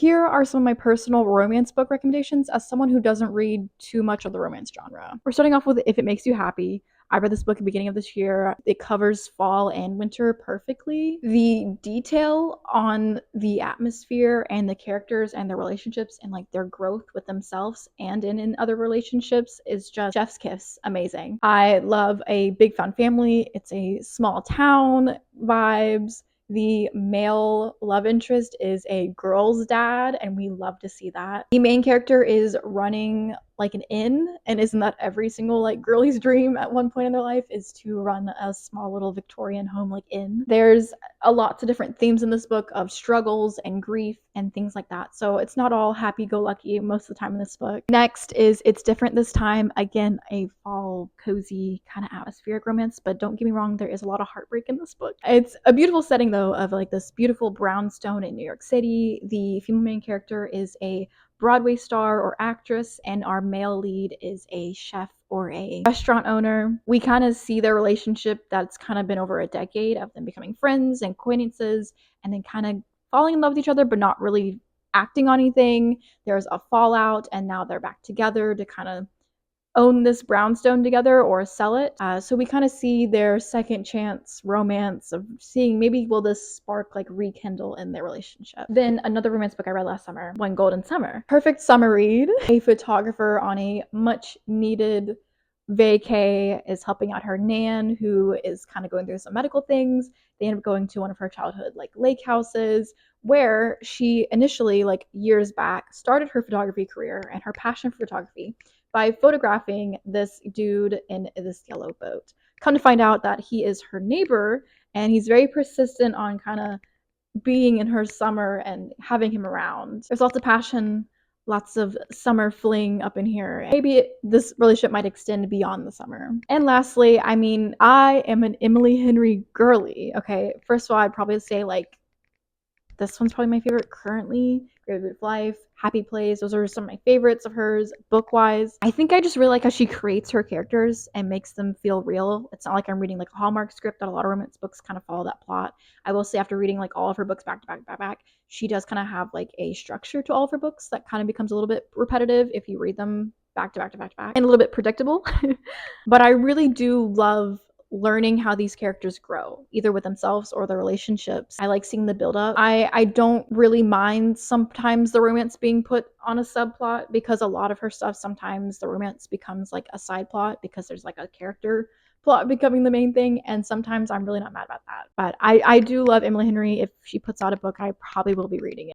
Here are some of my personal romance book recommendations as someone who doesn't read too much of the romance genre. We're starting off with If It Makes You Happy. I read this book at the beginning of this year. It covers fall and winter perfectly. The detail on the atmosphere and the characters and their relationships and like their growth with themselves and in other relationships is just chef's kiss amazing. I love a big found family. It's a small town vibes. The male love interest is a girl's dad, and we love to see that. The main character is running like an inn, and isn't that every single like girlie's dream at one point in their life is to run a small little Victorian home like inn? There's a lots of different themes in this book of struggles and grief and things like that. So it's not all happy-go-lucky most of the time in this book. Next is It's Different This Time. Again, a fall, cozy, kind of atmospheric romance, but don't get me wrong, there is a lot of heartbreak in this book. It's a beautiful setting though of like this beautiful brownstone in New York City. The female main character is a Broadway star or actress, and our male lead is a chef or a restaurant owner. We kind of see their relationship that's kind of been over a decade of them becoming friends and acquaintances and then kind of falling in love with each other but not really acting on anything. There's a fallout and now they're back together to kind of own this brownstone together or sell it. So we kind of see their second chance romance of seeing maybe will this spark like rekindle in their relationship. Then another romance book I read last summer, One Golden Summer. Perfect summer read. A photographer on a much needed vacay is helping out her nan who is kind of going through some medical things. They end up going to one of her childhood like lake houses where she initially like years back started her photography career and her passion for photography by photographing this dude in this yellow boat. Come to find out that he is her neighbor and he's very persistent on kind of being in her summer and having him around. There's lots of passion, lots of summer fling up in here. Maybe this relationship might extend beyond the summer. And lastly, I mean, I am an Emily Henry girly. Okay, first of all, I'd probably say like this one's probably my favorite currently. Great Beautiful Life, Happy Place. Those are some of my favorites of hers, book-wise. I think I just really like how she creates her characters and makes them feel real. It's not like I'm reading like a Hallmark script that a lot of romance books kind of follow that plot. I will say after reading like all of her books back to back to back, back she does kind of have like a structure to all of her books that kind of becomes a little bit repetitive if you read them back to back to back to back and a little bit predictable. But I really do love learning how these characters grow, either with themselves or their relationships. I like seeing the build-up. I don't really mind sometimes the romance being put on a subplot because a lot of her stuff, sometimes the romance becomes like a side plot because there's like a character plot becoming the main thing, and sometimes I'm really not mad about that. But I do love Emily Henry. If she puts out a book, I probably will be reading it.